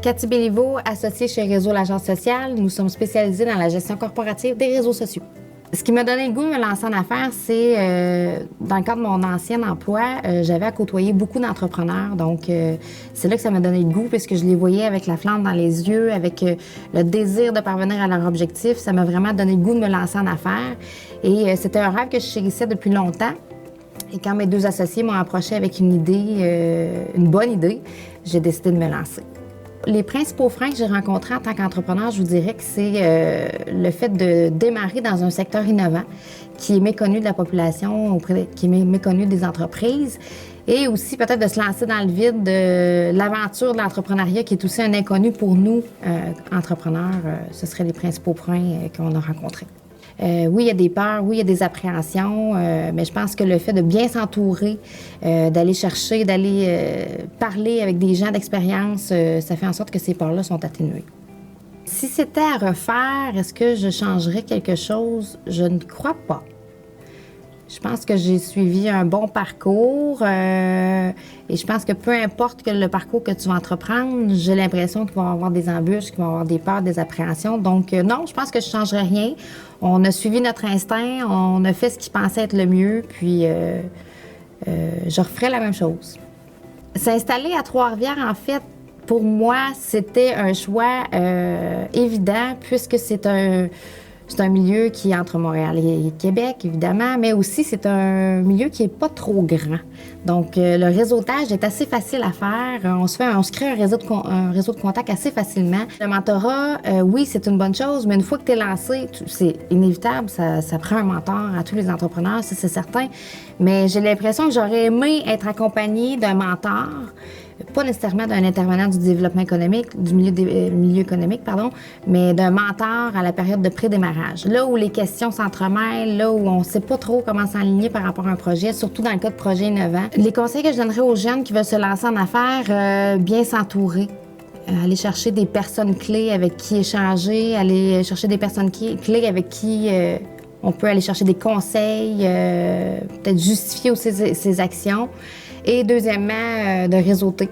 Cathy Béliveau, associée chez Réseau l'agence sociale. Nous sommes spécialisés dans la gestion corporative des réseaux sociaux. Ce qui m'a donné le goût de me lancer en affaires, c'est dans le cadre de mon ancien emploi, j'avais à côtoyer beaucoup d'entrepreneurs. Donc, c'est là que ça m'a donné le goût, puisque je les voyais avec la flamme dans les yeux, avec le désir de parvenir à leur objectif. Ça m'a vraiment donné le goût de me lancer en affaires. Et c'était un rêve que je chérissais depuis longtemps. Et quand mes deux associés m'ont approché avec une idée, une bonne idée, j'ai décidé de me lancer. Les principaux freins que j'ai rencontrés en tant qu'entrepreneur, je vous dirais que c'est le fait de démarrer dans un secteur innovant qui est méconnu de la population, qui est méconnu des entreprises, et aussi peut-être de se lancer dans le vide de l'aventure de l'entrepreneuriat qui est aussi un inconnu pour nous, entrepreneurs. Ce seraient les principaux freins qu'on a rencontrés. Oui, il y a des peurs, oui, il y a des appréhensions, mais je pense que le fait de bien s'entourer, d'aller chercher, d'aller parler avec des gens d'expérience, ça fait en sorte que ces peurs-là sont atténuées. Si c'était à refaire, est-ce que je changerais quelque chose? Je ne crois pas. Je pense que j'ai suivi un bon parcours et je pense que peu importe le parcours que tu vas entreprendre, j'ai l'impression qu'il va y avoir des embûches, qu'il va y avoir des peurs, des appréhensions. Donc non, je pense que je ne changerais rien. On a suivi notre instinct, on a fait ce qui pensait être le mieux, puis je referais la même chose. S'installer à Trois-Rivières, en fait, pour moi, c'était un choix évident puisque c'est un milieu qui est entre Montréal et Québec, évidemment, mais aussi c'est un milieu qui n'est pas trop grand. Donc, le réseautage est assez facile à faire. On se crée un réseau de contacts assez facilement. Le mentorat, oui, c'est une bonne chose, mais une fois que tu es lancé, c'est inévitable, ça prend un mentor à tous les entrepreneurs, ça c'est certain. Mais j'ai l'impression que j'aurais aimé être accompagnée d'un mentor, pas nécessairement d'un intervenant du développement économique, du milieu économique, pardon, mais d'un mentor à la période de pré-démarrage. Là où les questions s'entremêlent, là où on ne sait pas trop comment s'aligner par rapport à un projet, surtout dans le cas de projets innovants. Les conseils que je donnerais aux jeunes qui veulent se lancer en affaires, bien s'entourer. Aller chercher des personnes clés avec qui échanger, aller chercher des personnes clés avec qui on peut aller chercher des conseils, peut-être justifier aussi ses actions. Et deuxièmement, de réseauter.